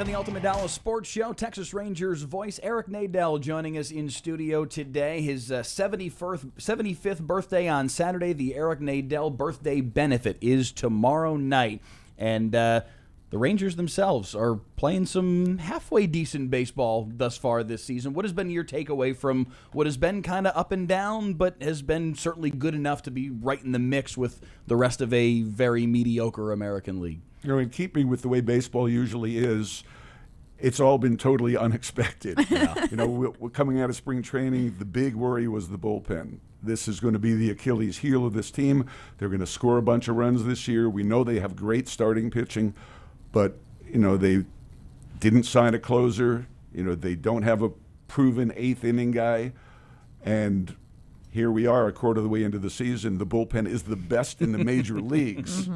On the Ultimate Dallas Sports Show, Texas Rangers voice Eric Nadel joining us in studio today. His 75th birthday on Saturday. The Eric Nadel birthday benefit is tomorrow night. And the Rangers themselves are playing some halfway decent baseball thus far this season. What has been your takeaway from what has been kind of up and down, but has been certainly good enough to be right in the mix with the rest of a very mediocre American League? You know, in keeping with the way baseball usually is, it's all been totally unexpected. Yeah. You know, we're coming out of spring training, the big worry was the bullpen. This is going to be the Achilles heel of this team. They're going to score a bunch of runs this year. We know they have great starting pitching, but, you know, they didn't sign a closer. You know, they don't have a proven eighth inning guy. And here we are, a quarter of the way into the season. The bullpen is the best in the major leagues,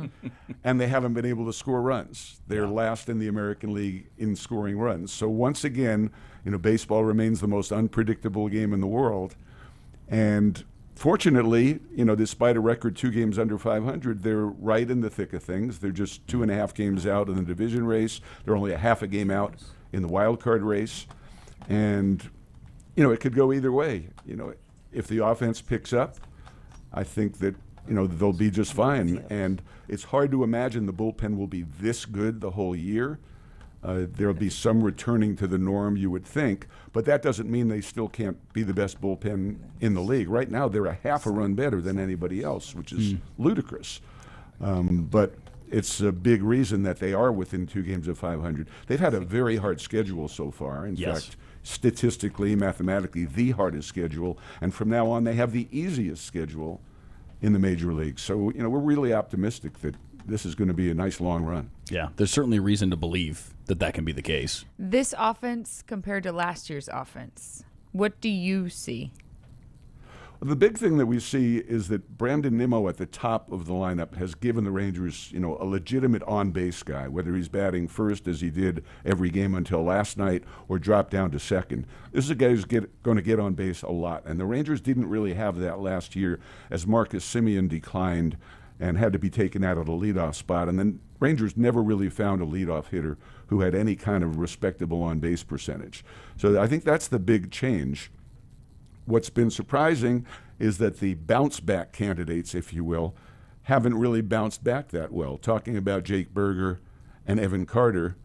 and they haven't been able to score runs. They're last in the American League in scoring runs. So once again, you know, baseball remains the most unpredictable game in the world. And fortunately, you know, despite a record 2 games under 500, they're right in the thick of things. They're just 2.5 games out in the division race. They're only a half a game out in the wild card race. And, you know, it could go either way. You know, if the offense picks up, I think that, you know, they'll be just fine. And it's hard to imagine the bullpen will be this good the whole year. There'll be some returning to the norm, you would think, but that doesn't mean they still can't be the best bullpen in the league. Right now, they're a half a run better than anybody else, which is ludicrous. But it's a big reason that they are within 2 games of 500. They've had a very hard schedule so far. In fact, statistically, mathematically, the hardest schedule. And from now on, they have the easiest schedule in the major leagues. So, you know, we're really optimistic that this is going to be a nice long run. Yeah, there's certainly reason to believe that that can be the case. This offense compared to last year's offense, what do you see? The big thing that we see is that Brandon Nimmo at the top of the lineup has given the Rangers, you know, a legitimate on-base guy, whether he's batting first as he did every game until last night or dropped down to second. This is a guy who's going to get on base a lot, and the Rangers didn't really have that last year as Marcus Semien declined and had to be taken out of the leadoff spot. And then Rangers never really found a leadoff hitter who had any kind of respectable on-base percentage. So I think that's the big change. What's been surprising is that the bounce-back candidates, if you will, haven't really bounced back that well. Talking about Jake Berger and Evan Carter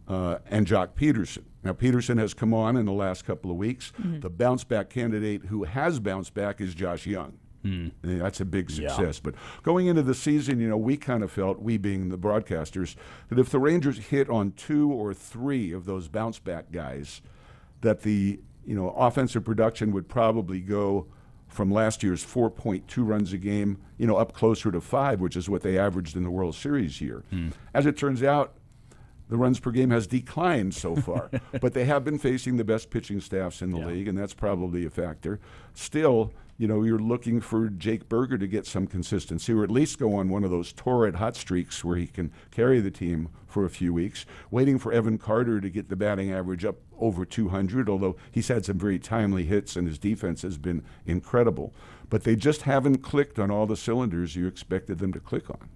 and Jock Peterson. Now, Peterson has come on in the last couple of weeks. The bounce-back candidate who has bounced back is Josh Young. That's a big success. But going into the season, you know, we kind of felt, we being the broadcasters, that if the Rangers hit on 2 or 3 of those bounce-back guys, that the, you know, offensive production would probably go from last year's 4.2 runs a game, you know, up closer to 5, which is what they averaged in the World Series year. As it turns out, the runs per game has declined so far, but they have been facing the best pitching staffs in the league, and that's probably a factor. Still, you know, you're looking for Jake Berger to get some consistency, or at least go on one of those torrid hot streaks where he can carry the team for a few weeks. Waiting for Evan Carter to get the batting average up over 200, although he's had some very timely hits and his defense has been incredible. But they just haven't clicked on all the cylinders you expected them to click on.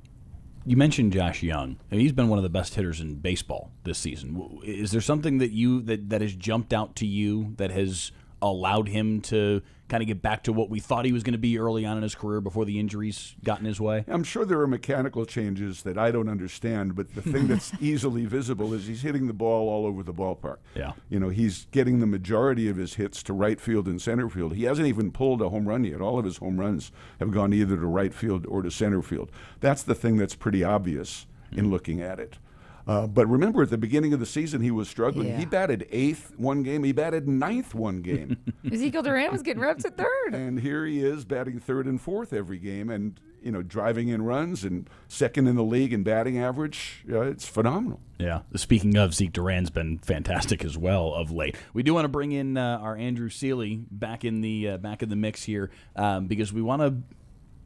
You mentioned Josh Young. I mean, he's been one of the best hitters in baseball this season. Is there something that has jumped out to you that has allowed him to kind of get back to what we thought he was going to be early on in his career before the injuries got in his way? I'm sure there are mechanical changes that I don't understand, but the thing that's easily visible is he's hitting the ball all over the ballpark. Yeah. You know, he's getting the majority of his hits to right field and center field. He hasn't even pulled a home run yet. All of his home runs have gone either to right field or to center field. That's the thing that's pretty obvious in looking at it. But remember, at the beginning of the season, he was struggling. Yeah. He batted 8th one game. He batted 9th one game. Ezekiel Duran was getting reps at third. And here he is batting 3rd and 4th every game and, you know, driving in runs and 2nd in the league in batting average. It's phenomenal. Yeah. Speaking of, Zeke Duran's been fantastic as well of late. We do want to bring in our Andrew Seeley back in the mix here because we want to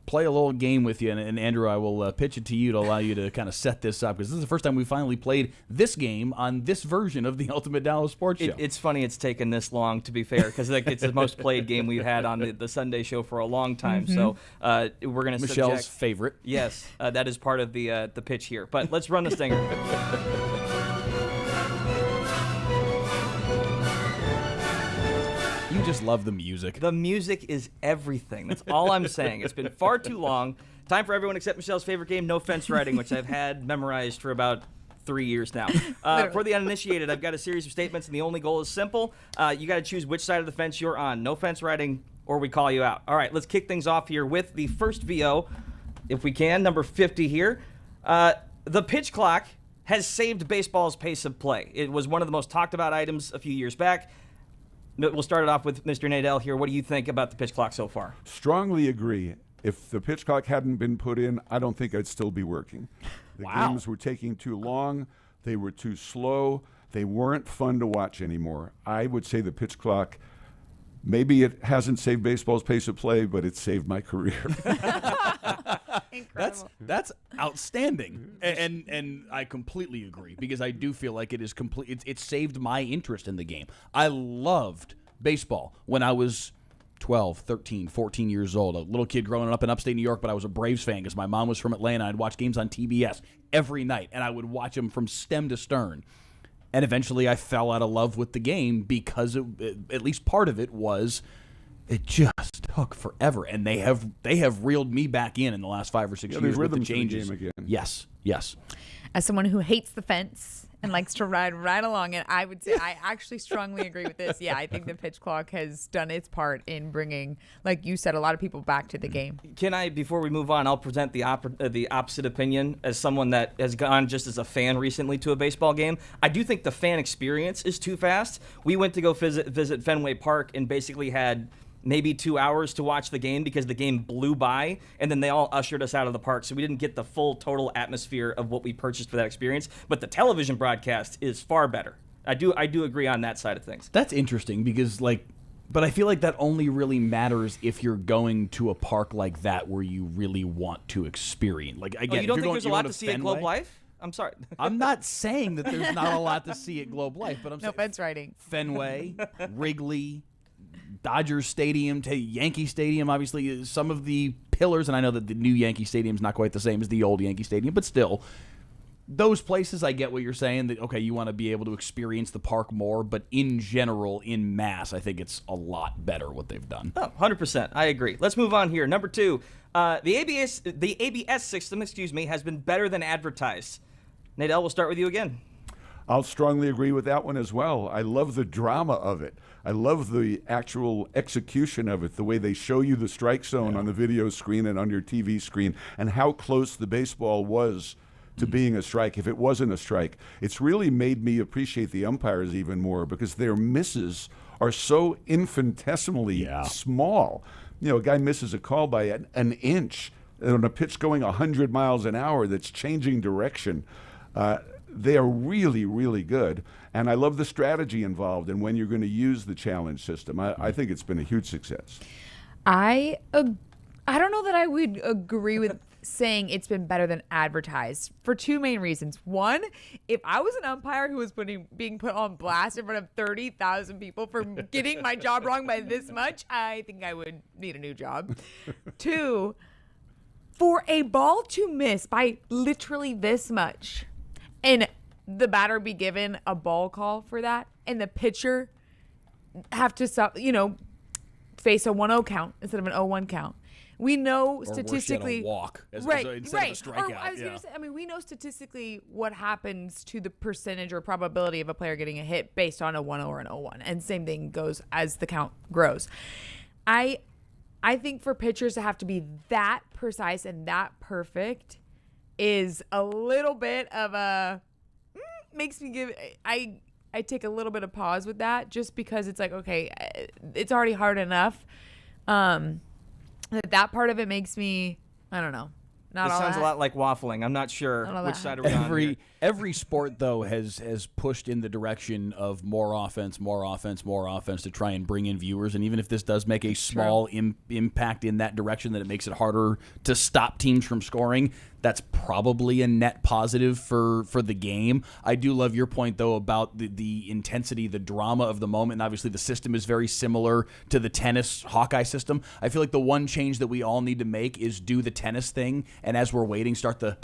play a little game with you, and Andrew, I will pitch it to you to allow you to kind of set this up, because this is the first time we finally played this game on this version of the Ultimate Dallas Sports Show. It's funny it's taken this long, to be fair, because it's the most played game we've had on the Sunday show for a long time. So we're going to Michelle's favorite. Yes, that is part of the pitch here. But let's run the stinger. You just love the music. The music is everything. That's all I'm saying. It's been far too long. Time for everyone except Michelle's favorite game, No Fence Riding, which I've had memorized for about 3 years now. For the uninitiated, I've got a series of statements, and the only goal is simple. You got to choose which side of the fence you're on. No fence riding, or we call you out. All right, let's kick things off here with the first VO, if we can, number 50 here. The pitch clock has saved baseball's pace of play. It was one of the most talked about items a few years back. We'll start it off with Mr. Nadel here. What do you think about the pitch clock so far? Strongly agree. If the pitch clock hadn't been put in, I don't think I'd still be working. The games were taking too long. They were too slow. They weren't fun to watch anymore. I would say the pitch clock, maybe it hasn't saved baseball's pace of play, but it saved my career. Incredible. That's outstanding, and I completely agree, because I do feel like it is complete. It saved my interest in the game. I loved baseball when I was 12, 13, 14 years old, a little kid growing up in upstate New York, but I was a Braves fan because my mom was from Atlanta. I'd watch games on TBS every night, and I would watch them from stem to stern. And eventually I fell out of love with the game because at least part of it was it just took forever. And they have reeled me back in the last 5 or 6 years with the changes. Game again. Yes. As someone who hates the fence and likes to ride right along it, I would say I actually strongly agree with this. Yeah, I think the pitch clock has done its part in bringing, like you said, a lot of people back to the game. Can I, before we move on, I'll present the opposite opinion as someone that has gone just as a fan recently to a baseball game. I do think the fan experience is too fast. We went to go visit Fenway Park and basically had maybe 2 hours to watch the game because the game blew by, and then they all ushered us out of the park, so we didn't get the full total atmosphere of what we purchased for that experience. But the television broadcast is far better. I do agree on that side of things. That's interesting because, but I feel like that only really matters if you're going to a park like that where you really want to experience. Like, again, you don't if think there's a lot to see at Fenway, Globe Life? I'm sorry. I'm not saying that there's not a lot to see at Globe Life, but I'm No saying fence riding. Fenway, Wrigley, Dodgers Stadium, to Yankee Stadium, obviously some of the pillars, and I know that the new Yankee Stadium is not quite the same as the old Yankee Stadium, but still, those places, I get what you're saying, that, okay, you want to be able to experience the park more, but in general, in mass, I think it's a lot better what they've done. Oh, 100%. I agree. Let's move on here. Number 2, the ABS system, has been better than advertised. Nadel, we'll start with you again. I'll strongly agree with that one as well. I love the drama of it. I love the actual execution of it, the way they show you the strike zone on the video screen and on your TV screen, and how close the baseball was to being a strike if it wasn't a strike. It's really made me appreciate the umpires even more because their misses are so infinitesimally small. You know, a guy misses a call by an inch on a pitch going 100 miles an hour that's changing direction. They are really, really good. And I love the strategy involved and when you're going to use the challenge system. I think it's been a huge success. I don't know that I would agree with saying it's been better than advertised for two main reasons. One, if I was an umpire who was being put on blast in front of 30,000 people for getting my job wrong by this much, I think I would need a new job. Two, for a ball to miss by literally this much and the batter be given a ball call for that and the pitcher have to stop, face a 1-0 count instead of an 0-1 count. We know statistically, or worse yet, a walk right. instead of a strikeout. Or I was gonna say, we know statistically what happens to the percentage or probability of a player getting a hit based on a 1-0 or an 0-1, and same thing goes as the count grows. I think for pitchers to have to be that precise and that perfect is a little bit of a makes me give. I take a little bit of pause with that just because it's like, okay, it's already hard enough. That part of it makes me, I don't know. This sounds a lot like waffling. I'm not sure which side are we on here. Every sport, though, has pushed in the direction of more offense to try and bring in viewers. And even if this does make a small impact in that direction, that it makes it harder to stop teams from scoring, that's probably a net positive for the game. I do love your point, though, about the intensity, the drama of the moment. And obviously, the system is very similar to the tennis Hawkeye system. I feel like the one change that we all need to make is do the tennis thing. And as we're waiting, start the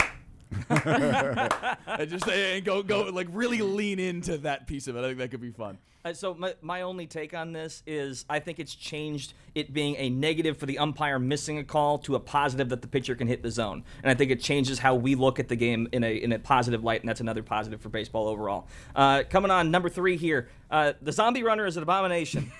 And just go like really lean into that piece of it. I think that could be fun. So my only take on this is I think it's changed it being a negative for the umpire missing a call to a positive that the pitcher can hit the zone. And I think it changes how we look at the game in a positive light, and that's another positive for baseball overall. Coming on, number 3 here. The zombie runner is an abomination.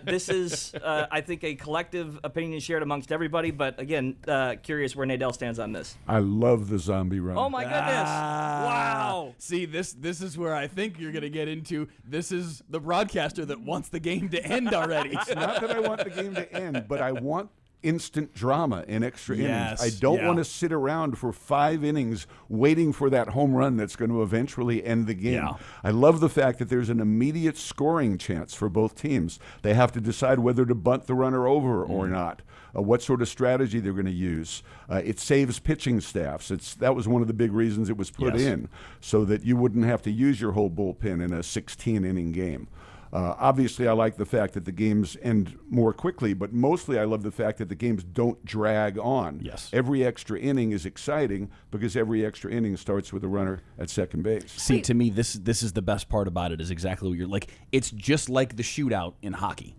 This is, I think, a collective opinion shared amongst everybody, but again, curious where Nadel stands on this. I love the zombie run. Oh, my goodness. Wow. See, this is where I think you're going to get into. This is the broadcaster that wants the game to end already. It's not that I want the game to end, but I want instant drama in extra Yes, innings. I don't yeah. want to sit around for 5 innings waiting for that home run that's going to eventually end the game. Yeah. I love the fact that there's an immediate scoring chance for both teams. They have to decide whether to bunt the runner over or not, what sort of strategy they're going to use. It saves pitching staffs. That was one of the big reasons it was put Yes. in, so that you wouldn't have to use your whole bullpen in a 16-inning game. Obviously, I like the fact that the games end more quickly, but mostly I love the fact that the games don't drag on. Yes. Every extra inning is exciting because every extra inning starts with a runner at second base. See, to me, this is the best part about it, is exactly what you're like. It's just like the shootout in hockey.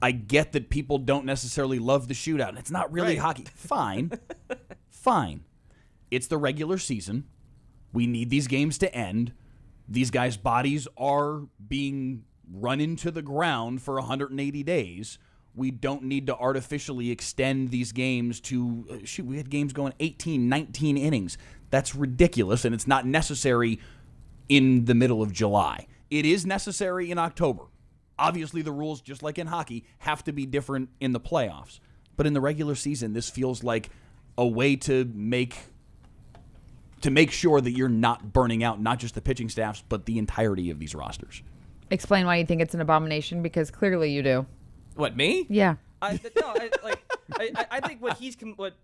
I get that people don't necessarily love the shootout, and it's not really hockey. Fine. Fine. It's the regular season. We need these games to end. These guys' bodies are being run into the ground for 180 days. We don't need to artificially extend these games to, we had games going 18, 19 innings. That's ridiculous, and it's not necessary in the middle of July. It is necessary in October. Obviously, the rules, just like in hockey, have to be different in the playoffs. But in the regular season, this feels like a way to make sure that you're not burning out not just the pitching staffs, but the entirety of these rosters. Explain why you think it's an abomination, because clearly you do. What, me? Yeah. I think what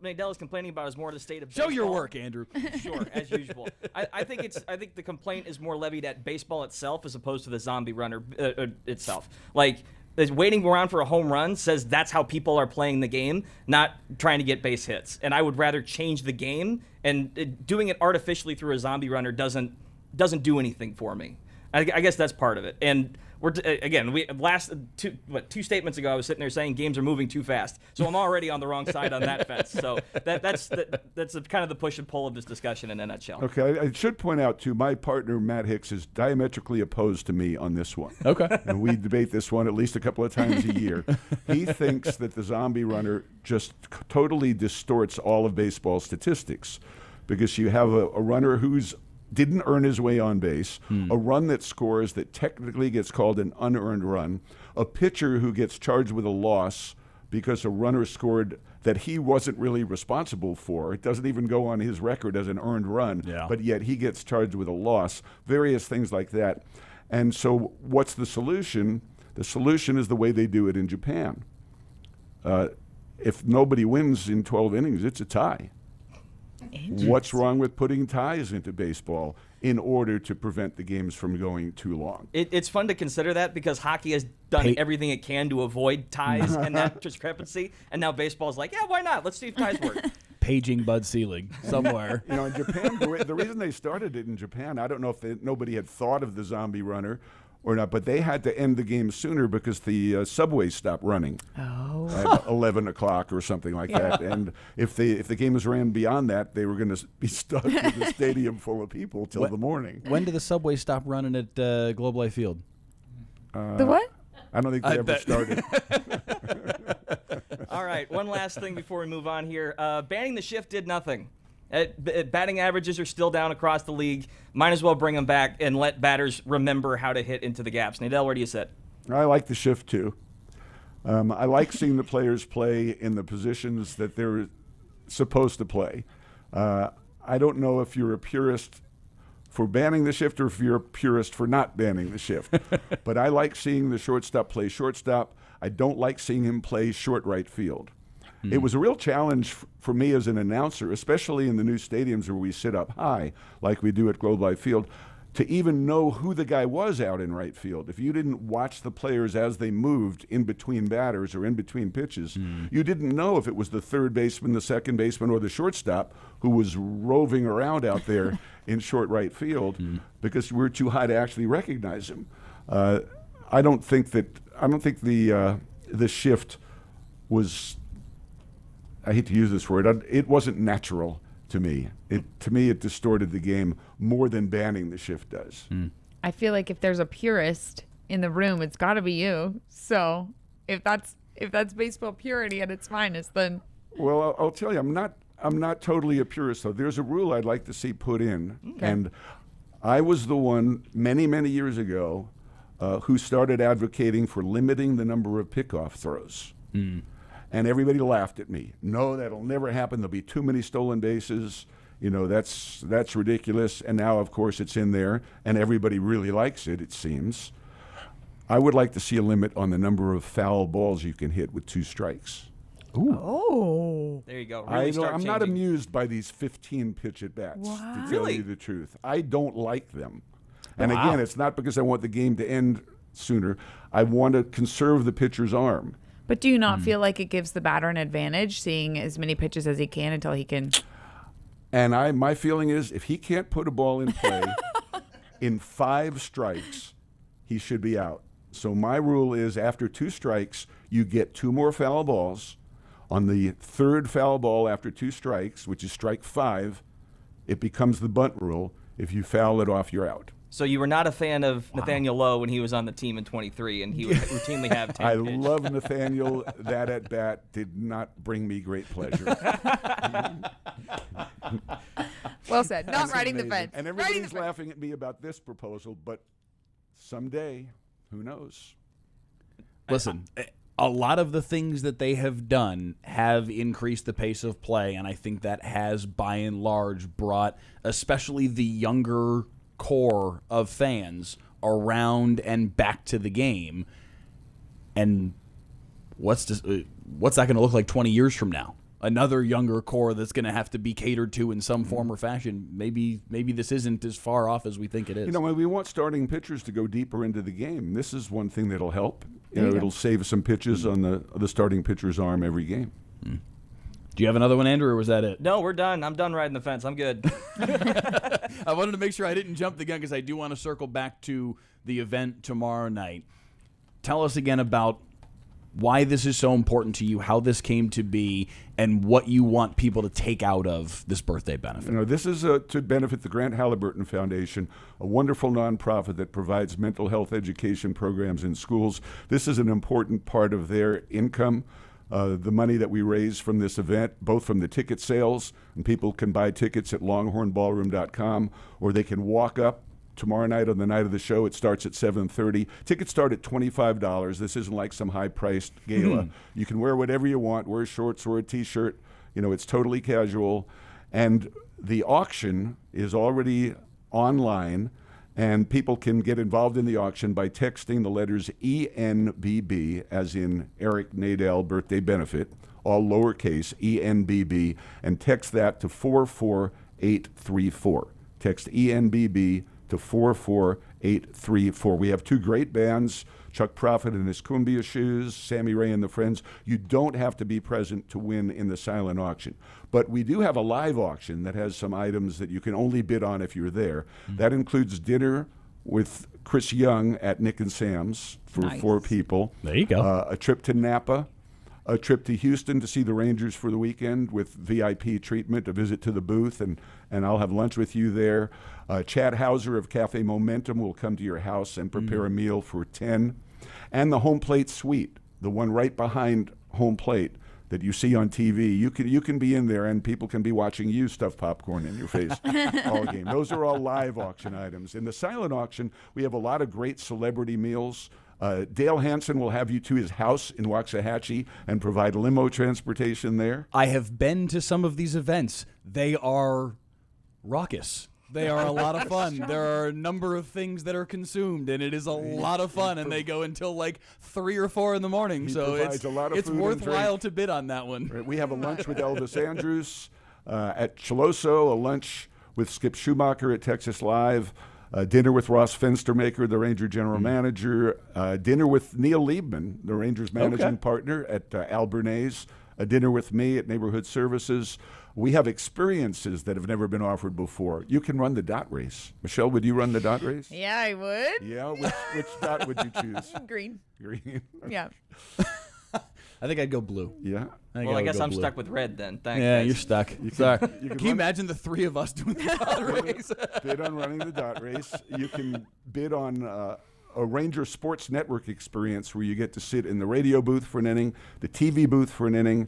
Nadel is complaining about is more the state of Show baseball. your work, Andrew. Sure, as usual. I think the complaint is more levied at baseball itself as opposed to the zombie runner itself. Like, waiting around for a home run says that's how people are playing the game, not trying to get base hits. And I would rather change the game, and doing it artificially through a zombie runner doesn't do anything for me. I guess that's part of it. And we're two statements ago I was sitting there saying games are moving too fast. So I'm already on the wrong side on that fence. So that's kind of the push and pull of this discussion in a nutshell. Okay, I should point out, too, my partner, Matt Hicks, is diametrically opposed to me on this one. Okay. And we debate this one at least a couple of times a year. He thinks that the zombie runner just totally distorts all of baseball statistics, because you have a runner who's didn't earn his way on base, a run that scores that technically gets called an unearned run, a pitcher who gets charged with a loss because a runner scored that he wasn't really responsible for. It doesn't even go on his record as an earned run, but yet he gets charged with a loss, various things like that. And so what's the solution? The solution is the way they do it in Japan. If nobody wins in 12 innings, it's a tie. What's wrong with putting ties into baseball in order to prevent the games from going too long? It's fun to consider that, because hockey has done everything it can to avoid ties and that discrepancy, and now baseball's like, yeah, why not? Let's see if ties work. Paging Bud Selig somewhere. In Japan, the reason they started it in Japan, I don't know if nobody had thought of the zombie runner or not, but they had to end the game sooner because the subway stopped running at 11 o'clock or something like that. And if the games ran beyond that, they were going to be stuck with a stadium full of people till the morning. When did the subway stop running at Globe Life Field? The what? I don't think they ever started. All right, one last thing before we move on here. Banning the shift did nothing. Batting averages are still down across the league. Might as well bring them back and let batters remember how to hit into the gaps. Nadel, where do you sit? I like the shift, too. I like seeing the players play in the positions that they're supposed to play. I don't know if you're a purist for banning the shift or if you're a purist for not banning the shift. But I like seeing the shortstop play shortstop. I don't like seeing him play short right field. It was a real challenge for me as an announcer, especially in the new stadiums where we sit up high, like we do at Globe Life Field, to even know who the guy was out in right field. If you didn't watch the players as they moved in between batters or in between pitches, you didn't know if it was the third baseman, the second baseman, or the shortstop who was roving around out there in short right field because we're too high to actually recognize him. I don't think the shift was, I hate to use this word, it wasn't natural to me. To me, it distorted the game more than banning the shift does. I feel like if there's a purist in the room, it's got to be you. So if that's baseball purity at its finest, then Well, I'll tell you, I'm not totally a purist, though. There's a rule I'd like to see put in, and I was the one many, many years ago who started advocating for limiting the number of pickoff throws. And everybody laughed at me. No, that'll never happen. There'll be too many stolen bases. You know, that's ridiculous. And now, of course, it's in there, and everybody really likes it, it seems. I would like to see a limit on the number of foul balls you can hit with 2 strikes. oh, There you go. Really start I'm not changing. amused by these 15 pitch at bats, to tell Really? you the truth. I don't like them. And Wow. again, it's not because I want the game to end sooner. I want to conserve the pitcher's arm. but do you not feel like it gives the batter an advantage, seeing as many pitches as he can until he can? And my feeling is if he can't put a ball in play in 5 strikes, he should be out. So my rule is after 2 strikes, you get 2 more foul balls. On the 3rd foul ball after 2 strikes, which is strike 5, it becomes the bunt rule. If you foul it off, you're out. So you were not a fan of Nathaniel Lowe when he was on the team in 23, and he would routinely have 10 I pitch. love Nathaniel. That at bat did not bring me great pleasure. Well said. Not That's riding the amazing. fence. And Riding the everybody's fence. laughing at me about this proposal, but someday, who knows? Listen, a lot of the things that they have done have increased the pace of play, and I think that has, by and large, brought especially the younger core of fans around and back to the game. And what's that going to look like 20 years from now? Another younger core that's going to have to be catered to in some form or fashion. Maybe this isn't as far off as we think it is. You know, we want starting pitchers to go deeper into the game. This is one thing that'll help. There you go. It'll save some pitches on the starting pitcher's arm every game. Do you have another one, Andrew, or was that it? No, we're done. I'm done riding the fence. I'm good. I wanted to make sure I didn't jump the gun because I do want to circle back to the event tomorrow night. Tell us again about why this is so important to you, how this came to be, and what you want people to take out of this birthday benefit. You know, this is to benefit the Grant Halliburton Foundation, a wonderful nonprofit that provides mental health education programs in schools. This is an important part of their income. The money that we raise from this event, both from the ticket sales, and people can buy tickets at longhornballroom.com, or they can walk up tomorrow night on the night of the show. It starts at 7:30. Tickets start at $25. This isn't like some high-priced gala. You can wear whatever you want, wear shorts or a T-shirt. You know, it's totally casual. And the auction is already online, and people can get involved in the auction by texting the letters ENBB, as in Eric Nadel Birthday Benefit, all lowercase, ENBB, and text that to 44834. Text ENBB to 44834. We have 2 great bands, Chuck Prophet and his Cumbia Shoes, Sammy Ray and the Friends. You don't have to be present to win in the silent auction. But we do have a live auction that has some items that you can only bid on if you're there. That includes dinner with Chris Young at Nick and Sam's for Nice. 4 people. There you go. A trip to Napa, a trip to Houston to see the Rangers for the weekend with VIP treatment, a visit to the booth, and I'll have lunch with you there. Chad Hauser of Cafe Momentum will come to your house and prepare a meal for 10. And the Home Plate Suite, the one right behind Home Plate that you see on TV. You can be in there, and people can be watching you stuff popcorn in your face all game. Those are all live auction items. In the silent auction, we have a lot of great celebrity meals. Dale Hansen will have you to his house in Waxahachie and provide limo transportation there. I have been to some of these events. They are raucous. They are a lot of fun. There are a number of things that are consumed, and it is a lot of fun, and they go until like 3 or 4 in the morning. He So provides it's a lot of it's food and worthwhile drink. to bid on that one. We have a lunch with Elvis Andrews at Chiloso, a lunch with Skip Schumacher at Texas Live, Dinner with Ross Fenstermaker, the Ranger general manager. Dinner with Neil Liebman, the Rangers managing partner at Albernays. A dinner with me at Neighborhood Services. We have experiences that have never been offered before. You can run the dot race. Michelle, would you run the dot race? Yeah, I would. Yeah, which dot would you choose? Green. Green. Yeah. I think I'd go blue. Yeah. Well, I guess I'm stuck with red then. Thanks. Yeah, guys. you're stuck. Sorry. can Can you imagine the three of us doing the dot race? Bid on running the dot race. You can bid on a Ranger Sports Network experience where you get to sit in the radio booth for an inning, the TV booth for an inning.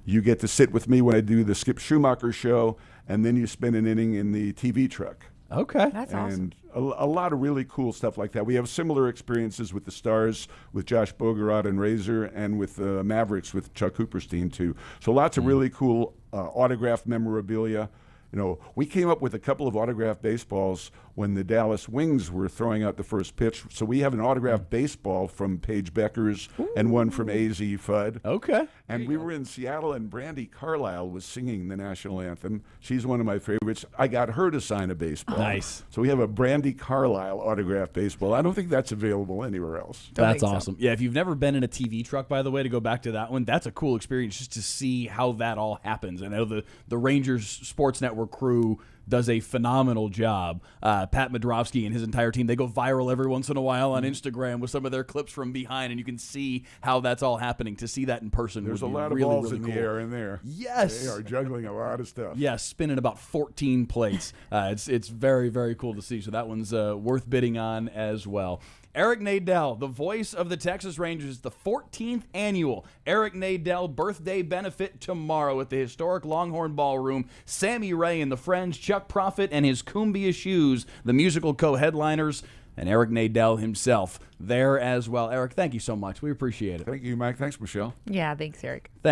You get to sit with me when I do the Skip Schumacher show, and then you spend an inning in the TV truck. Okay. That's awesome. And a lot of really cool stuff like that. We have similar experiences with the Stars, with Josh Bogorod and Razor, and with Mavericks with Chuck Cooperstein too. So lots of really cool autographed memorabilia. You know, we came up with a couple of autographed baseballs when the Dallas Wings were throwing out the first pitch. So we have an autographed baseball from Paige Beckers and one from A.Z. Fudd. Okay. And we were in Seattle, and Brandi Carlile was singing the national anthem. She's one of my favorites. I got her to sign a baseball. Nice. So we have a Brandi Carlile autographed baseball. I don't think that's available anywhere else. That's think so. awesome. Yeah, if you've never been in a TV truck, by the way, to go back to that one, that's a cool experience just to see how that all happens. I know the Rangers Sports Network crew does a phenomenal job. Pat Madrovsky and his entire team, they go viral every once in a while on Instagram with some of their clips from behind, and you can see how that's all happening. To see that in person There's a would be lot of really, balls really in cool. the air in there. Yes. They are juggling a lot of stuff. Yeah, spinning about 14 plates. It's very, very cool to see. So that one's worth bidding on as well. Eric Nadel, the voice of the Texas Rangers, the 14th annual Eric Nadel birthday benefit tomorrow at the historic Longhorn Ballroom. Sammy Ray and the Friends, Chuck Prophet and his Cumbia Shoes, the musical co-headliners, and Eric Nadel himself there as well. Eric, thank you so much. We appreciate it. Thank you, Mike. Thanks, Michelle. Yeah, thanks, Eric. Thank